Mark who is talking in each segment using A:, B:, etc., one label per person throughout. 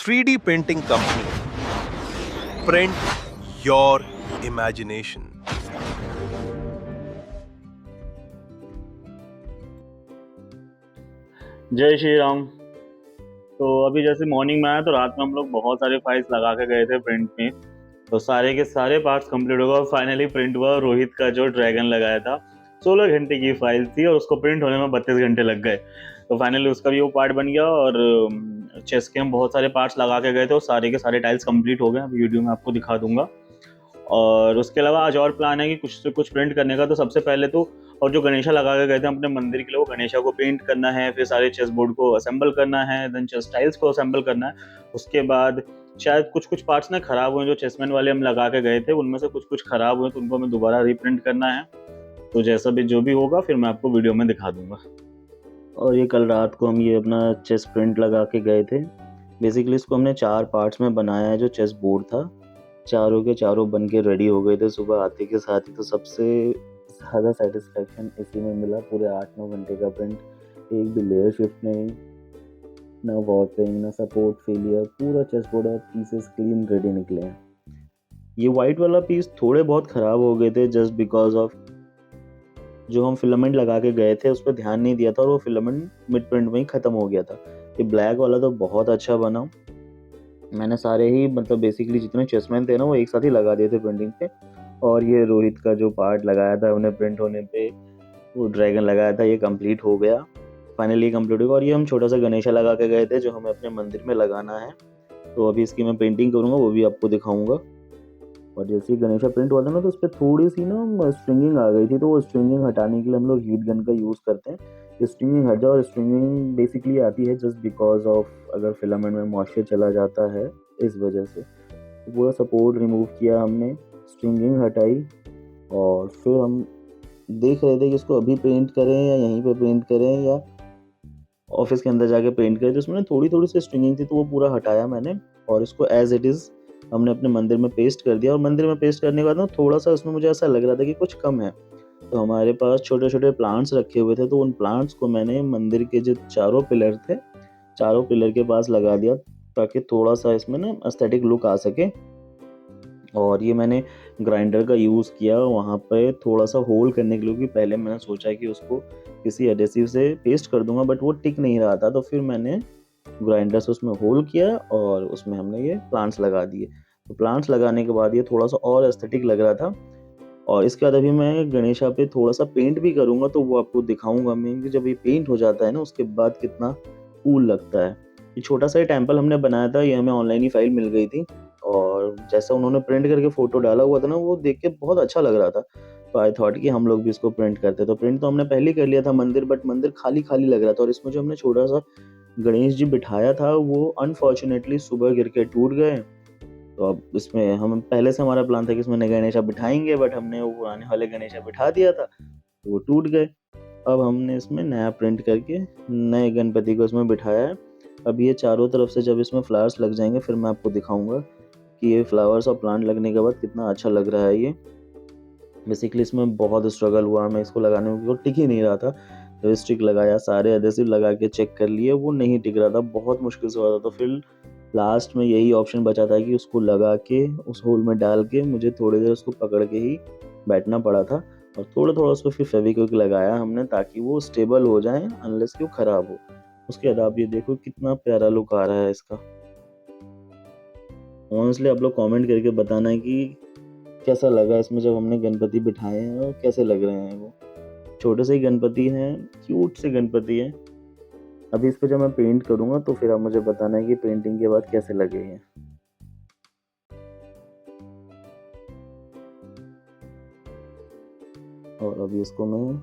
A: 3D printing company. Print your imagination.
B: जय श्री राम। तो अभी जैसे मॉर्निंग में आया तो रात में हम लोग बहुत सारे फाइल्स लगा के गए थे प्रिंट में। तो सारे के सारे पार्ट्स कंप्लीट हो गए और फाइनली प्रिंट हुआ। रोहित का जो ड्रैगन लगाया था 16 घंटे की फाइल थी और उसको प्रिंट होने में 32 घंटे लग गए। तो फाइनली उसका भी वो पार्ट बन गया और चेस के हम बहुत सारे पार्ट्स लगा के गए थे और सारे के सारे टाइल्स कंप्लीट हो गए। अभी वीडियो में आपको दिखा दूंगा। और उसके अलावा आज और प्लान है कि कुछ से कुछ प्रिंट करने का। तो सबसे पहले तो और जो गणेशा लगा के गए थे अपने मंदिर के लिए, वो गणेशा को पेंट करना है, फिर सारे चेस बोर्ड को असेंबल करना है, देन चेस टाइल्स को असेंबल करना है। उसके बाद शायद कुछ पार्ट्स ना खराब हुए, जो चेसमैन वाले हम लगा के गए थे उनमें से कुछ खराब हुए, तो उनको हमें दोबारा रीप्रिंट करना है। तो जैसा भी जो भी होगा फिर मैं आपको वीडियो में दिखा दूंगा। और ये कल रात को हम ये अपना चेस प्रिंट लगा के गए थे। बेसिकली इसको हमने 4 पार्ट्स में बनाया है। जो चेस बोर्ड था चारों के चारों बन के रेडी हो गए थे सुबह आते के साथ ही। तो सबसे ज़्यादा सेटिस्फैक्शन इसी में मिला। पूरे 8-9 घंटे का प्रिंट, एक भी लेयर शिफ्ट नहीं, ना वॉर्पिंग, ना सपोर्ट फेलियर, पूरा चेस बोर्ड और पीसेस क्लीन रेडी निकले हैं। ये वाइट वाला पीस थोड़े बहुत ख़राब हो गए थे जस्ट बिकॉज ऑफ जो हम फिलामेंट लगा के गए थे उस पर ध्यान नहीं दिया था और वो फिलामेंट मिड प्रिंट में ही ख़त्म हो गया था। ये ब्लैक वाला तो बहुत अच्छा बना। मैंने सारे ही मतलब बेसिकली जितने चेसमैन थे ना वो एक साथ ही लगा दिए थे प्रिंटिंग पे। और ये रोहित का जो पार्ट लगाया था उन्हें प्रिंट होने पे, वो ड्रैगन लगाया था, ये कंप्लीट हो गया। फाइनली कंप्लीट होगा। और ये हम छोटा सा गणेशा लगा के गए थे जो हमें अपने मंदिर में लगाना है। तो अभी इसकी मैं पेंटिंग करूँगा, वो भी आपको दिखाऊंगा। और जैसे ही गणेशा प्रिंट हुआ था ना तो उस पर थोड़ी सी ना स्ट्रिंगिंग आ गई थी। तो वो स्ट्रिंगिंग हटाने के लिए हम लोग हीट गन का यूज़ करते हैं। स्ट्रिंगिंग हट जाए। और स्ट्रिंगिंग बेसिकली आती है जस्ट बिकॉज ऑफ अगर फिलामेंट में मॉइस्चर चला जाता है इस वजह से। तो पूरा सपोर्ट रिमूव किया हमने, स्ट्रिंगिंग हटाई और फिर हम देख रहे थे कि इसको अभी पेंट करें या यहीं पे पेंट करें या ऑफिस के अंदर जाके पेंट करें। तो इसमें थोड़ी सी स्ट्रिंगिंग थी तो वो पूरा हटाया मैंने और इसको एज इट इज़ हमने अपने मंदिर में पेस्ट कर दिया। और मंदिर में पेस्ट करने के बाद ना थोड़ा सा उसमें मुझे ऐसा लग रहा था कि कुछ कम है। तो हमारे पास छोटे छोटे प्लांट्स रखे हुए थे, तो उन प्लांट्स को मैंने मंदिर के जो चारों पिलर थे, चारों पिलर के पास लगा दिया ताकि थोड़ा सा इसमें ना एस्थेटिक लुक आ सके। और ये मैंने ग्राइंडर का यूज़ किया वहाँ पे थोड़ा सा होल करने के लिए, क्योंकि पहले मैंने सोचा कि उसको किसी एडेसिव से पेस्ट कर दूंगा बट वो टिक नहीं रहा था। तो फिर मैंने ग्राइंडर से उसमें होल किया और उसमें हमने ये प्लांट्स लगा दिए। तो प्लांट्स लगाने के बाद ये थोड़ा सा और एस्थेटिक लग रहा था। और इसके बाद अभी मैं गणेशा पे थोड़ा सा पेंट भी करूँगा, तो वो आपको दिखाऊंगा मैं कि जब ये पेंट हो जाता है ना उसके बाद कितना कूल लगता है। ये छोटा सा टेम्पल हमने बनाया था, ये हमें ऑनलाइन ही फाइल मिल गई थी और जैसा उन्होंने प्रिंट करके फ़ोटो डाला हुआ था ना वो देख के बहुत अच्छा लग रहा था। तो आई थॉट कि हम लोग भी इसको प्रिंट करते। तो प्रिंट तो हमने पहले ही कर लिया था मंदिर, बट मंदिर खाली लग रहा था। और इसमें जो हमने छोटा सा गणेश जी बिठाया था वो अनफॉर्चुनेटली सुबह गिर के टूट गए। तो अब इसमें हम पहले से हमारा प्लान था कि इसमें नए गणेशा बिठाएंगे, बट हमने वो पुराने वाले गणेशा बिठा दिया था तो वो टूट गए। अब हमने इसमें नया प्रिंट करके नए गणपति को इसमें बिठाया है। अब ये चारों तरफ से जब इसमें फ्लावर्स लग जाएंगे फिर मैं आपको दिखाऊंगा कि ये फ्लावर्स और प्लांट लगने के बाद कितना अच्छा लग रहा है। ये बेसिकली इसमें बहुत स्ट्रगल हुआ हमें इसको लगाने में, टिक ही नहीं रहा था। तो स्टिक लगाया, सारे एडेसिव लगा के चेक कर लिए, वो नहीं टिक रहा था, बहुत मुश्किल से हो रहा था। फिर लास्ट में यही ऑप्शन बचा था कि उसको लगा के उस होल में डाल के मुझे थोड़ी देर उसको पकड़ के ही बैठना पड़ा था। और थोड़ा उसको फिर फेविक्विक लगाया हमने ताकि वो स्टेबल हो जाए अनलेस कि वो ख़राब हो। उसके बाद आप ये देखो कितना प्यारा लुक आ रहा है इसका। ऑनेस्टली आप लोग कमेंट करके बताना है कि कैसा लगा इसमें जब हमने गणपति बिठाए हैं और कैसे लग रहे हैं। वो छोटे से ही गणपति हैं, क्यूट से गणपति हैं। अभी इस पे जब मैं पेंट करूँगा तो फिर आप मुझे बताना है कि पेंटिंग के बाद कैसे लगे हैं। और अभी इसको मैं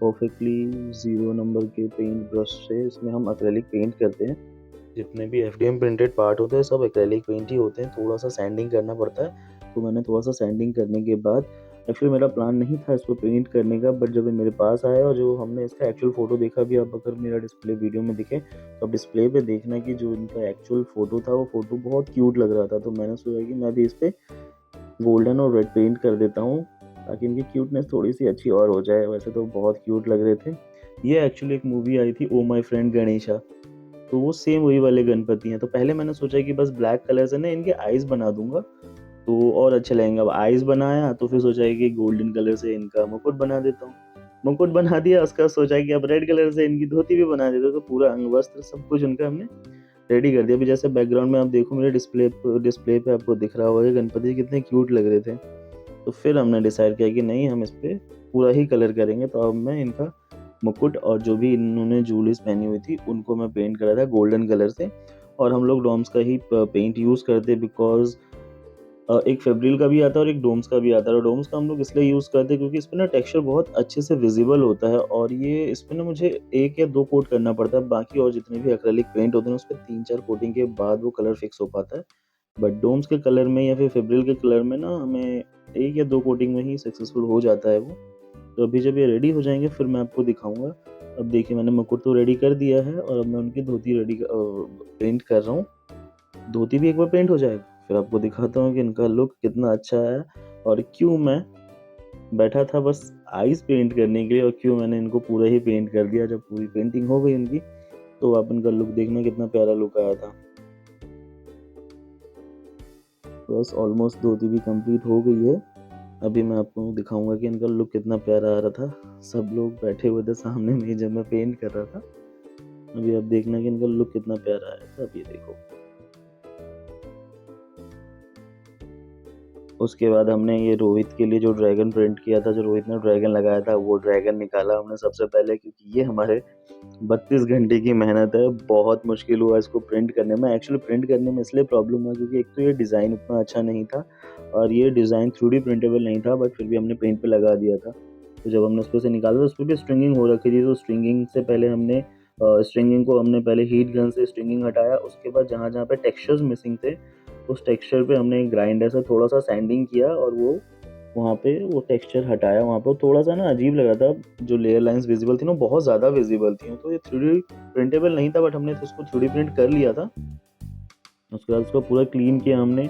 B: परफेक्टली 0 नंबर के पेंट ब्रश से, इसमें हम एक्रेलिक पेंट करते हैं। जितने भी FDM प्रिंटेड पार्ट होते हैं सब एक्रेलिक पेंट ही होते हैं, थोड़ा सा सैंडिंग करना पड़ता है। तो मैंने थोड़ा सा सैंडिंग करने के बाद, एक्चुअली मेरा प्लान नहीं था इसको पेंट करने का, बट जब ये मेरे पास आया और जो हमने इसका एक्चुअल फ़ोटो देखा भी, आप अगर मेरा डिस्प्ले वीडियो में दिखे तो आप डिस्प्ले पे देखना कि जो इनका एक्चुअल फ़ोटो था वो फ़ोटो बहुत क्यूट लग रहा था। तो मैंने सोचा कि मैं भी इस पर गोल्डन और रेड पेंट कर देता हूँ ताकि इनकी क्यूटनेस थोड़ी सी अच्छी और हो जाए। वैसे तो बहुत क्यूट लग रहे थे। ये एक्चुअली एक मूवी आई थी ओ माई फ्रेंड गणेशा, तो वो सेम वही वाले गणपति हैं। तो पहले मैंने सोचा कि बस ब्लैक कलर से ना इनके आईज बना दूंगा तो और अच्छे लगेंगे। अब आईज बनाया तो फिर सोचा है कि गोल्डन कलर से इनका मुकुट बना देता हूँ। मुकुट बना दिया, उसका सोचा कि अब रेड कलर से इनकी धोती भी बना देता हूँ। तो पूरा अंग वस्त्र सब कुछ उनका हमने रेडी कर दिया। अभी जैसे बैकग्राउंड में आप देखो मेरे डिस्प्ले पे आपको दिख रहा होगा गणपति कितने क्यूट लग रहे थे। तो फिर हमने डिसाइड किया कि नहीं, हम इस पे पूरा ही कलर करेंगे। तो अब मैं इनका मुकुट और जो भी इन्होंने जूलीज पहनी हुई थी उनको मैं पेंट करा था गोल्डन कलर से। और हम लोग डोम्स का ही पेंट यूज़ करते बिकॉज एक फेब्रिल का भी आता है और एक डोम्स का भी आता है। और डोम्स का हम लोग इसलिए यूज़ करते हैं क्योंकि इस पे ना टेक्सचर बहुत अच्छे से विजिबल होता है और ये इस पे ना मुझे 1 या 2 कोट करना पड़ता है। बाकी और जितने भी एक्रेलिक पेंट होते हैं उस पे 3-4 कोटिंग के बाद वो कलर फिक्स हो पाता है। बट डोम्स के कलर में या फिर फेब्रिल के कलर में ना हमें 1 या 2 कोटिंग में ही सक्सेसफुल हो जाता है वो। तो अभी जब ये रेडी हो जाएंगे फिर मैं आपको दिखाऊंगा। अब देखिए मैंने मुकुट तो रेडी कर दिया है और अब मैं उनकी धोती पेंट कर रहा हूँ। धोती भी एक बार पेंट हो जाएगा फिर आपको दिखाता हूँ कि इनका लुक कितना अच्छा है और क्यों मैं बैठा था बस आईज पेंट करने के लिए और क्यों मैंने इनको पूरा ही पेंट कर दिया। जब पूरी पेंटिंग हो गई इनकी तो आप इनका लुक देखना कितना प्यारा लुक आया था। बस ऑलमोस्ट धोती भी कंप्लीट हो गई है। अभी मैं आपको दिखाऊंगा कि इनका लुक कितना प्यारा आ रहा था। सब लोग बैठे हुए थे सामने में जब मैं पेंट कर रहा था। अभी आप देखना कि इनका लुक कितना प्यारा आया था। अभी देखो, उसके बाद हमने ये रोहित के लिए जो ड्रैगन प्रिंट किया था, जो रोहित ने ड्रैगन लगाया था, वो ड्रैगन निकाला हमने सबसे पहले क्योंकि ये हमारे 32 घंटे की मेहनत है। बहुत मुश्किल हुआ इसको प्रिंट करने में। एक्चुअली प्रिंट करने में इसलिए प्रॉब्लम हुआ क्योंकि एक तो ये डिज़ाइन उतना अच्छा नहीं था और ये डिज़ाइन 3D प्रिंटेबल नहीं था, बट फिर भी हमने पेंट पे लगा दिया था। तो जब हमने उसको से निकाला तो उस पर भी स्ट्रिंगिंग हो रखी थी। तो स्ट्रिंगिंग से पहले हमने स्ट्रिंगिंग को हमने पहले हीट गन से स्ट्रिंगिंग हटाया। उसके बाद जहाँ जहाँ पे टेक्सचर्स मिसिंग थे उस टेक्सचर पे हमने ग्राइंडर से थोड़ा सा सैंडिंग किया और वो वहाँ पे वो टेक्सचर हटाया। वहाँ पर थोड़ा सा ना अजीब लगा था, जो लेयर लाइंस विजिबल थी ना बहुत ज़्यादा विजिबल थी। तो ये 3D प्रिंटेबल नहीं था, बट हमने तो उसको 3D प्रिंट कर लिया था। उसके बाद उसको पूरा क्लीन किया हमने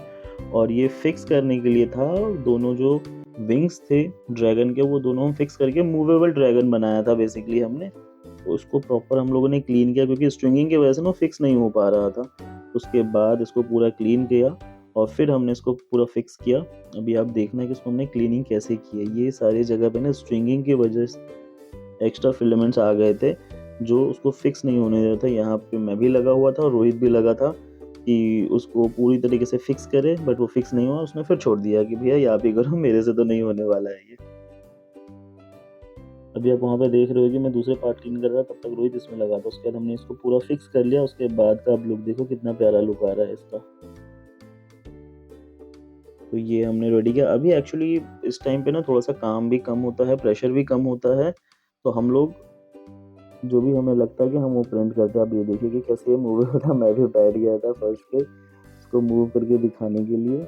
B: और ये फिक्स करने के लिए था। दोनों जो विंग्स थे ड्रैगन के वो दोनों हम फिक्स करके मूवेबल ड्रैगन बनाया था बेसिकली हमने। तो उसको प्रॉपर हम लोगों ने क्लीन किया क्योंकि स्ट्रिंगिंग की वजह से ना फिक्स नहीं हो पा रहा था। उसके बाद इसको पूरा क्लीन किया और फिर हमने इसको पूरा फिक्स किया। अभी आप देखना कि इसको हमने क्लीनिंग कैसे की है। ये सारी जगह पे ना स्ट्रिंगिंग की वजह से एक्स्ट्रा फिलामेंट्स आ गए थे जो उसको फिक्स नहीं होने देता था। यहाँ पे मैं भी लगा हुआ था और रोहित भी लगा था कि उसको पूरी तरीके से फिक्स करे, बट वो फिक्स नहीं हुआ। उसने फिर छोड़ दिया कि भैया आप ही करो, मेरे से तो नहीं होने वाला है ये। अभी आप वहाँ पे देख रहे हो कि मैं दूसरे पार्ट क्लीन कर रहा था, तब तक रोहित इसमें लगा था। उसके बाद हमने इसको पूरा फिक्स कर लिया। उसके बाद का आप लुक देखो कितना प्यारा लुक आ रहा है इसका। तो ये हमने रेडी किया। अभी एक्चुअली इस टाइम पे ना थोड़ा सा काम भी कम होता है, प्रेशर भी कम होता है। तो हम लोग जो भी हमें लगता है कि हम वो प्रिंट करते हैं। आप ये देखिए कि कैसे मूव हो रहा। मैं भी बैठ गया था फर्स्ट पे इसको मूव करके दिखाने के लिए।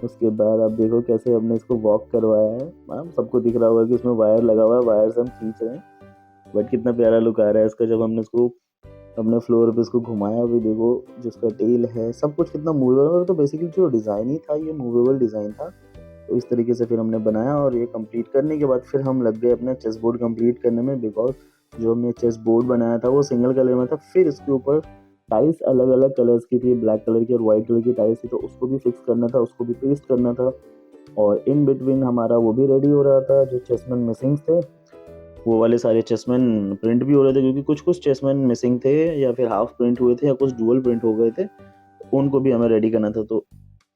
B: उसके बाद आप देखो कैसे हमने इसको वॉक करवाया है। सबको दिख रहा होगा कि उसमें वायर लगा हुआ है, वायर से हम खींच रहे हैं। बट कितना प्यारा लुक आ रहा है इसका जब हमने इसको अपने फ्लोर पे इसको घुमाया। भी देखो जिसका टेल है सब कुछ कितना मूवेबल। तो बेसिकली जो डिज़ाइन ही था ये मूवेबल डिज़ाइन था। तो इस तरीके से फिर हमने बनाया और ये कंप्लीट करने के बाद फिर हम लग गए अपना चेस बोर्ड कंप्लीट करने में। बिकॉज जो हमने चेस बोर्ड बनाया था वो सिंगल कलर में था। फिर इसके ऊपर टाइल्स अलग अलग कलर्स की थी, ब्लैक कलर की और वाइट कलर की टाइल्स थी। तो उसको भी फिक्स करना था, उसको भी पेस्ट करना था। और इन बिटवीन हमारा वो भी रेडी हो रहा था। जो चेसमैन मिसिंग थे वो वाले सारे चेसमैन प्रिंट भी हो रहे थे क्योंकि कुछ कुछ चेसमैन मिसिंग थे या फिर हाफ प्रिंट हुए थे या कुछ डुअल प्रिंट हो गए थे। उनको भी हमें रेडी करना था। तो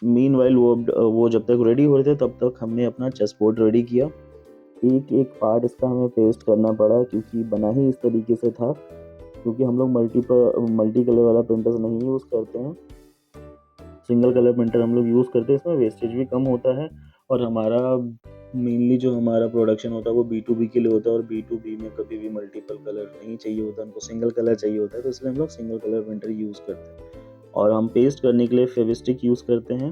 B: मीनवाइल वो जब तक रेडी हो रहे थे तब तक हमने अपना चेस बोर्ड रेडी किया। एक एक पार्ट इसका हमें पेस्ट करना पड़ा क्योंकि बना ही इस तरीके से था। क्योंकि हम लोग मल्टी कलर वाला प्रिंटर्स नहीं यूज़ करते हैं, सिंगल कलर प्रिंटर हम लोग यूज़ करते हैं। इसमें वेस्टेज भी कम होता है और हमारा मेनली जो हमारा प्रोडक्शन होता है वो B2B के लिए होता है और B2B में कभी भी मल्टीपल कलर नहीं चाहिए होता, उनको सिंगल कलर चाहिए होता है। तो इसलिए हम लोग सिंगल कलर प्रिंटर यूज़ करते हैं। और हम पेस्ट करने के लिए फेविस्टिक यूज़ करते हैं।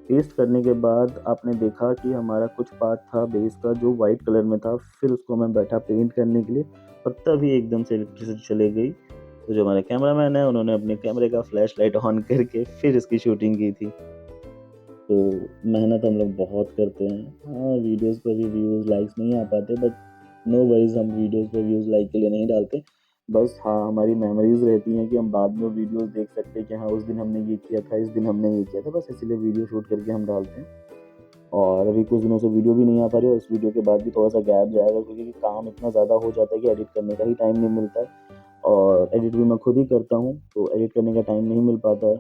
B: पेस्ट करने के बाद आपने देखा कि हमारा कुछ पार्ट था बेस का जो वाइट कलर में था। फिर उसको मैं बैठा पेंट करने के लिए और तभी एकदम से इलेक्ट्रिसिटी चली गई। तो जो हमारे कैमरामैन है उन्होंने अपने कैमरे का फ्लैश लाइट ऑन करके फिर इसकी शूटिंग की थी। तो मेहनत हम लोग बहुत करते हैं। हाँ, वीडियोस पर भी व्यूज़ लाइक्स नहीं आ पाते, बट नो वरीज, हम वीडियोस पर व्यूज़ लाइक के लिए नहीं डालते।
C: बस हाँ, हमारी मेमोरीज रहती हैं कि हम बाद में वीडियोस देख सकते हैं कि हाँ उस दिन हमने ये किया था, इस दिन हमने ये किया था, बस इसीलिए वीडियो शूट करके हम डालते हैं। और अभी कुछ दिनों से वीडियो भी नहीं आ पा रही, और इस वीडियो के बाद भी थोड़ा सा गैप जाएगा क्योंकि काम इतना ज़्यादा हो जाता है कि एडिट करने का ही टाइम नहीं मिलता है, और एडिट भी मैं खुद ही करता हूँ तो एडिट करने का टाइम नहीं मिल पाता है।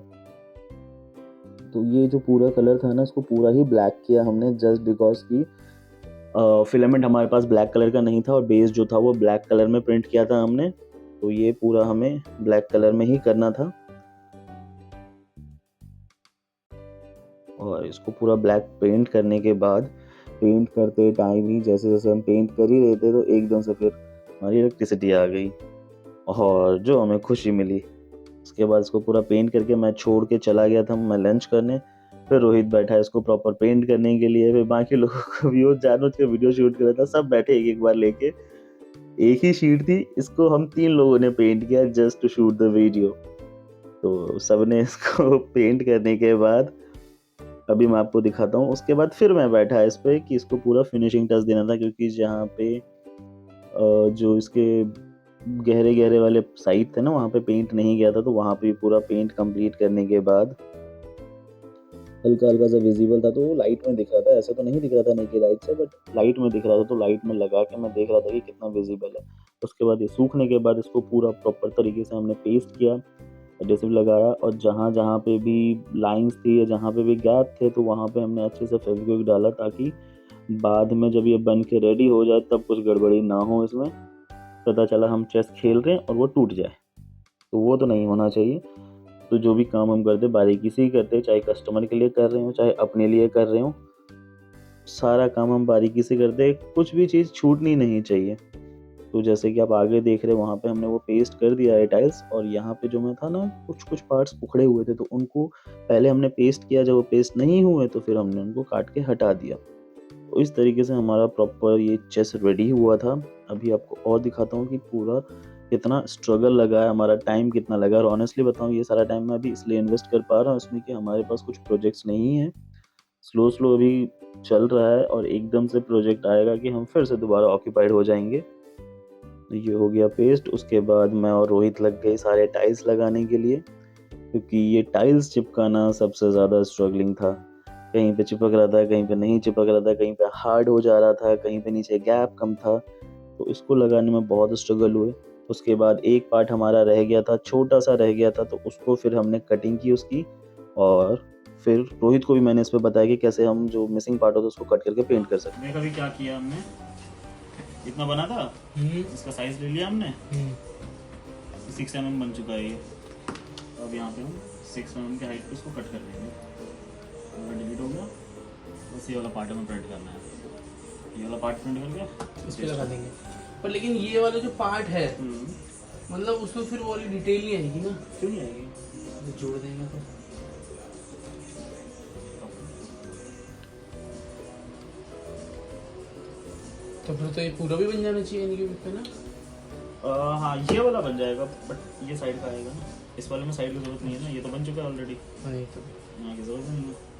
C: तो ये जो पूरा कलर था ना, इसको पूरा ही ब्लैक किया हमने जस्ट बिकॉज की फिलामेंट हमारे पास ब्लैक कलर का नहीं था और बेस जो था वो ब्लैक कलर में प्रिंट किया था हमने, तो ये पूरा हमें ब्लैक कलर में ही करना था। और इसको पूरा ब्लैक पेंट करने के बाद, पेंट करते टाइम ही जैसे जैसे हम पेंट कर ही रहे थे तो एकदम से फिर हमारी इलेक्ट्रिसिटी आ गई और जो हमें खुशी मिली। उसके बाद इसको पूरा पेंट करके मैं छोड़ के चला गया था मैं लंच करने, फिर रोहित बैठा इसको प्रॉपर पेंट करने के लिए, फिर बाकी लोगों को भी वो जानबूझ के वीडियो शूट कर रहा था, सब बैठे एक एक बार लेके, एक ही शीट थी, इसको हम 3 लोगों ने पेंट किया just to shoot the video. तो सबने इसको पेंट करने के बाद अभी मैं आपको दिखाता हूँ, उसके बाद फिर मैं बैठा इस पे कि इसको पूरा फिनिशिंग टच देना था, क्योंकि जहाँ पे जो इसके गहरे गहरे वाले साइड थे ना वहाँ पे पेंट नहीं गया था, तो वहाँ पे पूरा पेंट कंप्लीट करने के बाद हल्का हल्का सा विजिबल था, तो वो लाइट में दिख रहा था, ऐसे तो नहीं दिख रहा था नेकेड लाइट से, बट लाइट में दिख रहा था, तो लाइट में लगा के मैं देख रहा था कि कितना विजिबल है। उसके बाद ये सूखने के बाद इसको पूरा प्रॉपर तरीके से हमने पेस्ट किया, एडहेसिव लगाया, और जहाँ जहाँ पे भी लाइंस थी या जहाँ पे भी गैप थे तो वहाँ पे हमने अच्छे से फेविक्विक डाला, ताकि बाद में जब ये बन के रेडी हो जाए तब कुछ गड़बड़ी ना हो इसमें, पता चला हम चेस खेल रहे हैं और वो टूट जाए, तो वो तो नहीं होना चाहिए। तो जो भी काम हम करते बारीकी से ही करते, चाहे कस्टमर के लिए कर रहे हो चाहे अपने लिए कर रहे हो, सारा काम हम बारीकी से करते, कुछ भी चीज़ छूटनी नहीं चाहिए। तो जैसे कि आप आगे देख रहे हैं वहाँ पे हमने वो पेस्ट कर दिया है टाइल्स, और यहाँ पे जो मैं था ना कुछ कुछ पार्ट्स उखड़े हुए थे, तो उनको पहले हमने पेस्ट किया, जब वो पेस्ट नहीं हुए तो फिर हमने उनको काट के हटा दिया। तो इस तरीके से हमारा प्रॉपर ये चेस रेडी हुआ था। अभी आपको और दिखाता हूँ कि पूरा कितना स्ट्रगल लगा है, हमारा टाइम कितना लगा, और ऑनेस्टली बताऊँ ये सारा टाइम मैं अभी इसलिए इन्वेस्ट कर पा रहा हूँ इसमें कि हमारे पास कुछ प्रोजेक्ट्स नहीं है, स्लो स्लो अभी चल रहा है, और एकदम से प्रोजेक्ट आएगा कि हम फिर से दोबारा ऑक्यूपाइड हो जाएंगे। तो ये हो गया पेस्ट। उसके बाद मैं और रोहित लग गए सारे टाइल्स लगाने के लिए, क्योंकि ये टाइल्स चिपकाना सबसे ज़्यादा स्ट्रगलिंग था, कहीं पे चिपक रहा था, कहीं पे नहीं चिपक रहा था, कहीं पे हार्ड हो जा रहा था, कहीं पे नीचे गैप कम था, तो इसको लगाने में बहुत स्ट्रगल हुए। उसके बाद एक पार्ट हमारा रह गया था, छोटा सा रह गया था, तो उसको फिर हमने कटिंग की उसकी, और फिर रोहित को भी मैंने इस पर बताया कि कैसे हम जो मिसिंग पार्ट होता है उसको कट करके पेंट कर सकते हैं।
B: कभी क्या किया हमने, इतना बना था, इसका साइज ले लिया हमने, 6 mm बन चुका है ये। अब यहाँ पे हम 6 mm के हाइट पे इसको कट कर देंगे, अगर डिलीट हो गया बस ये वाला पार्ट हमें प्रिंट करना है, ये वाला पार्ट प्रिंट करके
D: इस पे लगा देंगे। पर लेकिन ये वाला जो पार्ट है मतलब उसमें फिर वो वाली डिटेल नहीं आएगी ना?
B: क्यों नहीं आएगी,
D: तो जोड़ देंगे तो फिर तो ये पूरा भी बन जाना चाहिए इनके पे ना।
B: हाँ ये वाला बन जाएगा, बट ये साइड का आएगा ना, इस वाले में साइड की जरूरत नहीं है ना, ये तो बन चुका है ऑलरेडी,
D: नहीं तो
B: यहाँ की जरूरत नहीं है।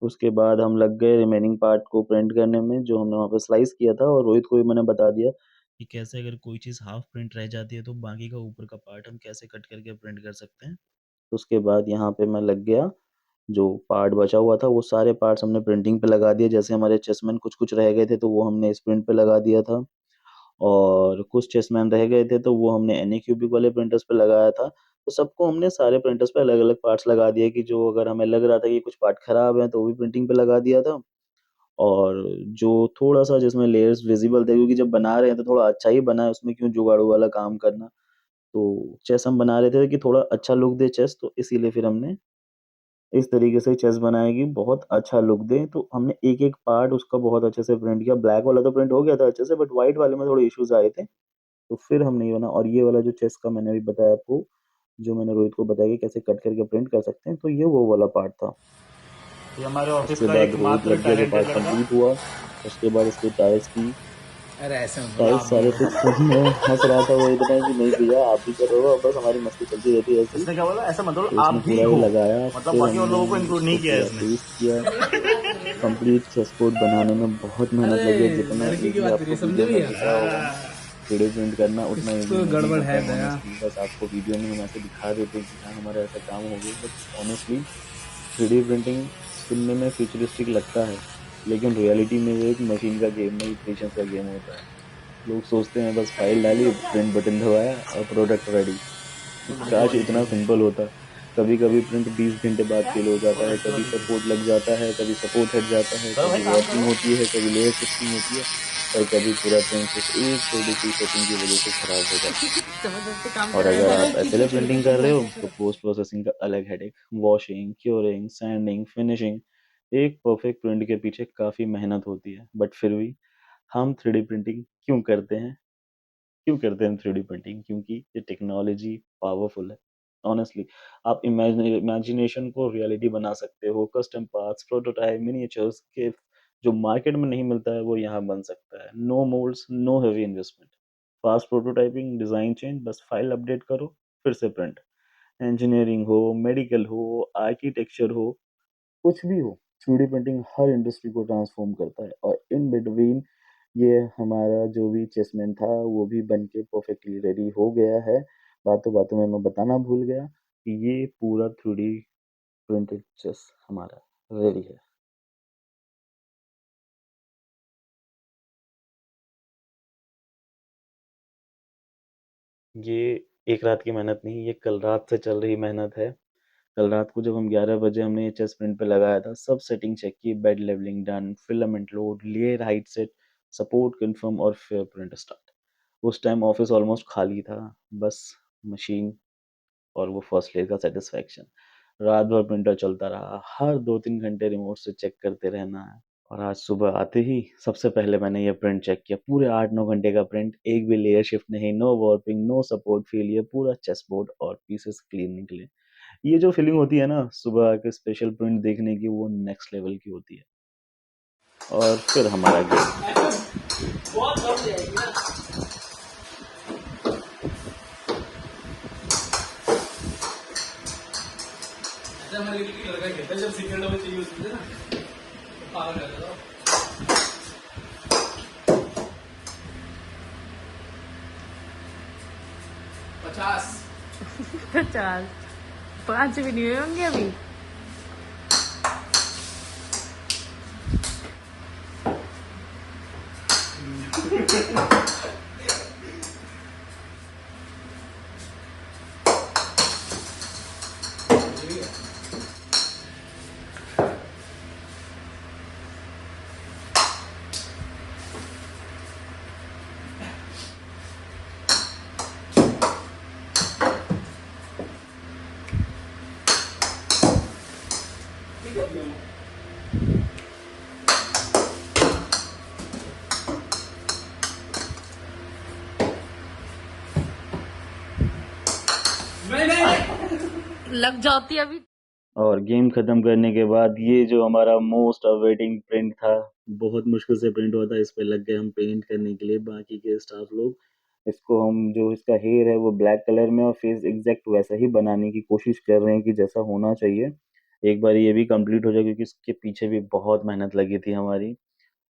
C: उसके बाद हम लग गए रिमेनिंग पार्ट को प्रिंट करने में, जो हमने वहाँ पे स्लाइस किया था, और रोहित को भी मैंने बता दिया कि कैसे अगर कोई चीज़ हाफ प्रिंट रह जाती है तो बाकी का ऊपर का पार्ट हम कैसे कट करके प्रिंट कर सकते हैं। उसके बाद यहाँ पे मैं लग गया, जो पार्ट बचा हुआ था वो सारे पार्ट्स हमने प्रिंटिंग पे लगा दिए, जैसे हमारे चेसमैन कुछ कुछ रह गए थे तो वो हमने इस प्रिंट पे लगा दिया था, और कुछ चेसमैन रह गए थे तो वो हमने एनीक्यूबिक वाले प्रिंटर्स पे लगाया था। तो सबको हमने सारे प्रिंटर्स पे अलग अलग पार्ट्स लगा दिए, कि जो अगर हमें लग रहा था कि कुछ पार्ट खराब है तो वो भी प्रिंटिंग पे लगा दिया था, और जो थोड़ा सा जिसमें लेयर्स विजिबल थे, क्योंकि जब बना रहे हैं तो थोड़ा अच्छा ही बना है, उसमें क्यों जुगाड़ू वाला काम करना, तो चेस हम बना रहे थे कि थोड़ा अच्छा लुक दे चेस, तो इसीलिए फिर हमने इस तरीके से चेस बनाया कि बहुत अच्छा लुक दे। तो हमने एक एक पार्ट उसका बहुत अच्छे से प्रिंट किया, ब्लैक वाला तो प्रिंट हो गया था अच्छे से, बट व्हाइट वाले में थोड़े इश्यूज आए थे, तो फिर हमने ये बना। और ये वाला जो चेस का मैंने अभी बताया आपको, जो मैंने रोहित को बताया कि कैसे कट करके प्रिंट कर सकते हैं, तो ये वो वाला पार्ट था।
B: ये हमारे ऑफिस
C: उसके
B: का
C: बाद रोहित
B: एकमात्र
C: लग गया, जो
B: टैलेंटेड
C: पार्ट
B: लड़का,
C: कंप्लीट हुआ, उसके बाद इसके टाइल्स की
D: अरे ऐसे
C: टाइल्स सारे फिक्स करने में हंस रहा था वो इतना कि नहीं भैया आप भी कर रहे हो, बस हमारी मस्ती चलती रहती है ऐसे ही।
B: इसने क्या बोला, ऐसा मतलब
C: तो
B: आप
C: इसने
B: भी
C: पूरा ये
B: हो,
C: लगाया,
B: मतलब
C: फिर
B: बाकी और
C: हमने
B: लोगों को इंक्लूड नहीं
C: इसको
B: किया है
C: पूरा
B: इसने।
C: पेस्ट किया। कंप्लीट चेस बोर्ड बनाने में बहुत मेहनत
D: अरे
C: लगी है, जितना
D: लड़की की
C: इजी
D: बात
C: आपको
D: करिए, समझे
C: वीडियो में
D: भैया?
C: दिख रहा होगा 3D प्रिंट करना उतना
D: कुछ
C: ईजी
D: तो
C: नहीं
D: गड़बड़
C: होता
D: है
C: है
D: दया।
C: ऑनेस्टली। बस आपको वीडियो में हम ऐसे दिखा देते हैं कि हाँ हमारा ऐसा काम हो गया, बट ऑनेस्टली 3D प्रिंटिंग सुनने में फ्यूचरिस्टिक लगता है, लेकिन रियलिटी में ये एक मशीन का गेम नहीं, पेशेंस का गेम होता है। लोग सोचते हैं बस फाइल डाली, प्रिंट बटन दबाया और प्रोडक्ट रेडी। काश इतना सिंपल होता। कभी कभी प्रिंट 20 घंटे बाद फेल हो जाता है, कभी सपोर्ट लग जाता है, कभी सपोर्ट हट जाता है, कभी वार्पिंग होती है, कभी लेयर शिफ्टिंग होती है, और कभी पूरा प्रिंट सिर्फ एक छोटी सी सेटिंग की वजह से खराब हो जाता है।
E: जबरदस्ती काम
C: और
E: कराया
C: अगर
E: जा रहा
C: आप एसएलए प्रिंटिंग कर रहे हो तो पोस्ट प्रोसेसिंग का अलग headache, washing, curing, sending, finishing. एक परफेक्ट प्रिंट के पीछे काफी मेहनत होती है, बट फिर भी हम 3D प्रिंटिंग क्यों करते हैं? क्यों करते हैं हम 3D प्रिंटिंग? क्योंकि ये टेक्नोलॉजी पावरफुल है। ऑनेस्टली आप इमेजिनेशन को रियलिटी बना सकते हो। कस्टम पार्ट्स, प्रोटोटाइप, मिनिएचर्स के जो मार्केट में नहीं मिलता है वो यहाँ बन सकता है। No moulds, no heavy investment, fast prototyping, design change, बस फाइल अपडेट करो, फिर से प्रिंट। इंजीनियरिंग हो, मेडिकल हो, आर्किटेक्चर हो, कुछ भी हो, 3D प्रिंटिंग हर इंडस्ट्री को ट्रांसफॉर्म करता है। और इन बिटवीन ये हमारा जो भी चेसमैन था वो भी बन के परफेक्टली रेडी हो गया है। बातों बातों में मैं बताना भूल गया कि ये पूरा 3D प्रिंटेड चेस हमारा रेडी है। ये एक रात की मेहनत नहीं, ये कल रात से चल रही मेहनत है। कल रात को जब हम 11 बजे हमने ये चेस प्रिंट पे लगाया था, सब सेटिंग चेक की, bed levelling done, filament load, layer height set, support confirm और फिर प्रिंट स्टार्ट। उस टाइम ऑफिस ऑलमोस्ट खाली था, बस मशीन और वो फर्स्ट लेयर का सेटिस्फैक्शन। रात भर प्रिंटर चलता रहा, हर 2-3 घंटे रिमोट से चेक करते रहना है। और आज सुबह आते ही सबसे पहले मैंने ये प्रिंट चेक किया, पूरे 8-9 घंटे का प्रिंट, एक भी लेयर शिफ्ट नहीं, no warping, no support failure, पूरा चेस बोर्ड और पीसेस क्लीन निकले। ये जो फीलिंग होती है ना सुबह आके स्पेशल प्रिंट देखने की, वो नेक्स्ट लेवल की होती है। और फिर हमारा गेम।
D: बहुत बढ़ जाएगी ना। ऐसा हमारे लिए लड़का कहता है जब सिगरेट में चाहिए होती है ना तो पागल कर देता हूँ। 50
E: 50 5 भी नहीं हुए होंगे अभी।
D: नहीं
E: लग जाती अभी।
C: और गेम खत्म करने के बाद ये जो हमारा मोस्ट अवेटिंग प्रिंट था, बहुत मुश्किल से प्रिंट हुआ था, इस पे लग गए हम पेंट करने के लिए। बाकी के स्टाफ लोग इसको, हम जो इसका हेयर है वो ब्लैक कलर में और फेस एग्जैक्ट वैसा ही बनाने की कोशिश कर रहे हैं कि जैसा होना चाहिए। एक बार ये भी कंप्लीट हो जाए, क्योंकि इसके पीछे भी बहुत मेहनत लगी थी हमारी,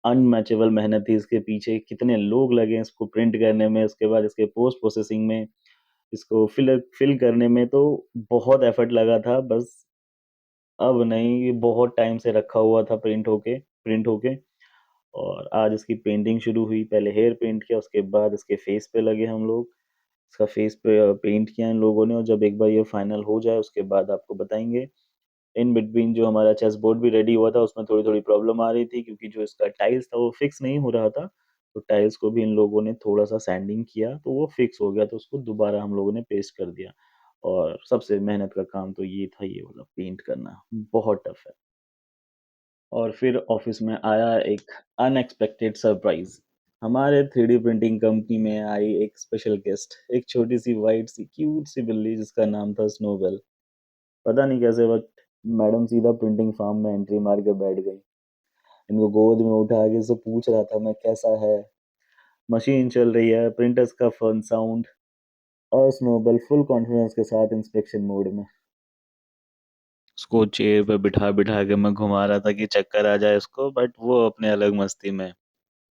C: अनमैचेबल मेहनत थी इसके पीछे। कितने लोग लगे इसको प्रिंट करने में, उसके बाद इसके पोस्ट प्रोसेसिंग में, इसको फिल करने में, तो बहुत एफर्ट लगा था। बस अब नहीं, ये बहुत टाइम से रखा हुआ था प्रिंट होके। और आज इसकी पेंटिंग शुरू हुई। पहले हेयर पेंट किया, उसके बाद इसके फेस पे लगे हम लोग, इसका फेस पे पेंट किया इन लोगों ने। और जब एक बार ये फाइनल हो जाए उसके बाद आपको बताएंगे। इन बिटवीन जो हमारा चेस बोर्ड भी रेडी हुआ था उसमें थोड़ी थोड़ी प्रॉब्लम आ रही थी, क्योंकि जो इसका टाइल्स था वो फिक्स नहीं हो रहा था। तो टाइल्स को भी इन लोगों ने थोड़ा सा सैंडिंग किया तो वो फिक्स हो गया, तो उसको दोबारा हम लोगों ने पेस्ट कर दिया। और सबसे मेहनत का काम तो ये था, ये वाला पेंट करना बहुत टफ है। और फिर ऑफिस में आया एक अनएक्सपेक्टेड सरप्राइज। हमारे 3D प्रिंटिंग कंपनी में आई एक स्पेशल गेस्ट, एक छोटी सी वाइट सी क्यूट सी बिल्ली जिसका नाम था स्नोबेल। पता नहीं कैसे वक्त मैडम सीधा प्रिंटिंग फार्म में एंट्री मार के बैठ गई। इनको गोद में उठा के से पूछ रहा था मैं कैसा है। मशीन चल रही है, प्रिंटर्स का फन साउंड, और स्नोबेल फुल कॉन्फिडेंस के साथ इंस्पेक्शन मोड में। उसको चेयर पे बिठा बिठा के मैं घुमा रहा था कि चक्कर आ जाए उसको, बट वो अपने अलग मस्ती में।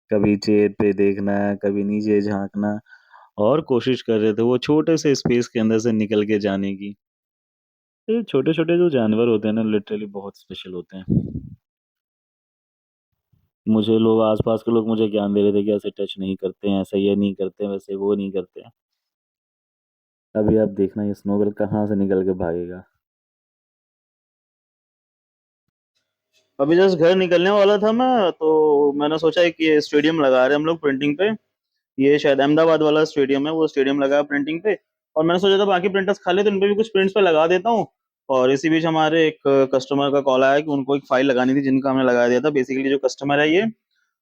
C: कभी चेयर पे देखना, कभी नीचे झाँकना और कोशिश कर रहे थे वो छोटे से स्पेस के अंदर से निकल के जाने की। ये छोटे-छोटे जो जानवर होते हैं ना लिटरली बहुत स्पेशल होते हैं। मुझे लोग आस-पास के लोग मुझे ज्ञान दे रहे थे कि ऐसे टच नहीं करते हैं, ऐसा ये नहीं करते हैं, वैसे वो नहीं करते हैं। अभी आप देखना ये स्नोबॉल कहाँ से निकल के भागेगा।
B: अभी जस्ट घर निकलने वाला था मैं, तो मैंने सोचा है कि ये स्टेडियम लगा रहे हैं हम लोग प्रिंटिंग पे। ये शायद अहमदाबाद वाला स्टेडियम है, वो स्टेडियम लगा है प्रिंटिंग पे। और मैंने सोचा था बाकी प्रिंटर्स खाली तो इन पे भी कुछ प्रिंट्स पे लगा देता हूँ। और इसी बीच हमारे एक कस्टमर का कॉल आया कि उनको एक फाइल लगानी थी, जिनका हमने लगा दिया था। बेसिकली जो कस्टमर है ये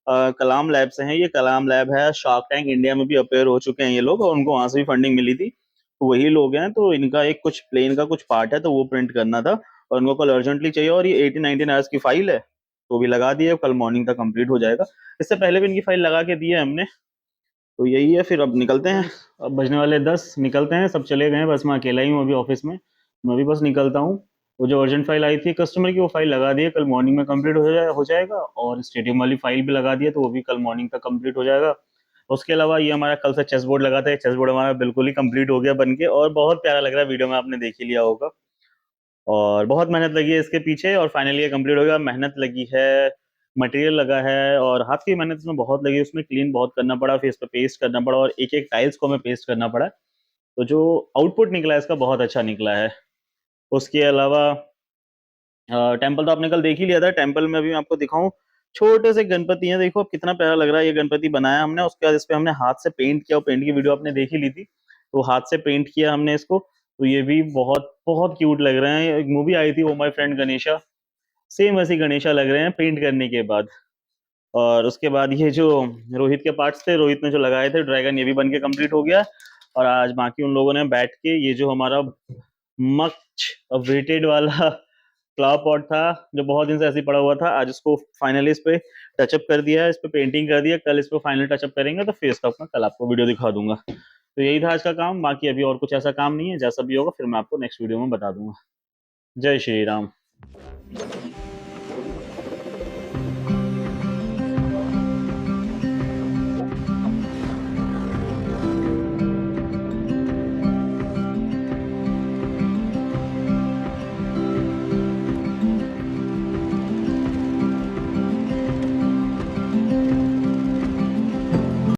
B: कलाम लैब से हैं। ये कलाम लैब है, शार्क टैंक इंडिया में भी अपेयर हो चुके हैं ये लोग, और उनको वहां से भी फंडिंग मिली थी। तो वही लोग हैं। तो इनका एक कुछ प्लेन का कुछ पार्ट है, तो वो प्रिंट करना था और उनको कल अर्जेंटली चाहिए। और ये 18-19 आवर्स की फाइल है, तो भी लगा दी है, कल मॉर्निंग तक कंप्लीट हो जाएगा। इससे पहले भी इनकी फाइल लगा के दी है हमने। तो यही है, फिर अब निकलते हैं। अब बजने वाले 10, निकलते हैं। सब चले गए हैं, बस मैं अकेला ही हूँ अभी ऑफिस में। मैं भी बस निकलता हूँ। वो जो अर्जेंट फाइल आई थी कस्टमर की, वो फाइल लगा दी है, कल मॉर्निंग में कंप्लीट हो जाएगा। और स्टेडियम वाली फाइल भी लगा दी है, तो वो भी कल मॉर्निंग तक कंप्लीट हो जाएगा। उसके अलावा ये हमारा कल से चेस बोर्ड लगा था। चेस बोर्ड हमारा बिल्कुल ही कंप्लीट हो गया बन के, और बहुत प्यारा लग रहा है। वीडियो में आपने देख ही लिया होगा। और बहुत मेहनत लगी है इसके पीछे, और फाइनली ये कंप्लीट हो गया। मेहनत लगी है, मटेरियल लगा है, और हाथ की मेहनत इसमें बहुत लगी। उसमें क्लीन बहुत करना पड़ा, फिर इस पे पेस्ट करना पड़ा, और एक एक टाइल्स को हमें पेस्ट करना पड़ा। तो जो आउटपुट निकला है इसका बहुत अच्छा निकला है। उसके अलावा टेम्पल तो आपने कल देख ही लिया था। टेम्पल में भी मैं आपको दिखाऊं, छोटे से गणपति हैं। देखो अब कितना प्यारा लग रहा है। ये गणपति बनाया हमने, उसके बाद इस पे हमने हाथ से पेंट किया। और पेंट की वीडियो आपने देख ही ली थी। तो हाथ से पेंट किया हमने इसको। तो ये भी बहुत बहुत क्यूट लग रहे हैं। एक मूवी आई थी, oh my friend Ganesha, same वैसी गणेशा लग रहे हैं पेंट करने के बाद। और उसके बाद ये जो रोहित के पार्ट्स थे, रोहित ने जो लगाए थे ड्रैगन, ये भी बन के कंप्लीट हो गया। और आज बाकी उन लोगों ने बैठ के ये जो हमारा मच वेटेड वाला फ्लावर पॉट था, जो बहुत दिन से ऐसे ही पड़ा हुआ था, आज इसको फाइनली इस पे टचअप कर दिया है, इस पे पेंटिंग कर दिया। कल इस पे फाइनल टचअप करेंगे, तो फिर इसका अपना कल आपको वीडियो दिखा दूंगा। तो यही था आज का काम। बाकी अभी और कुछ ऐसा काम नहीं है। जैसा भी होगा फिर मैं आपको नेक्स्ट वीडियो में बता दूंगा। जय श्री राम।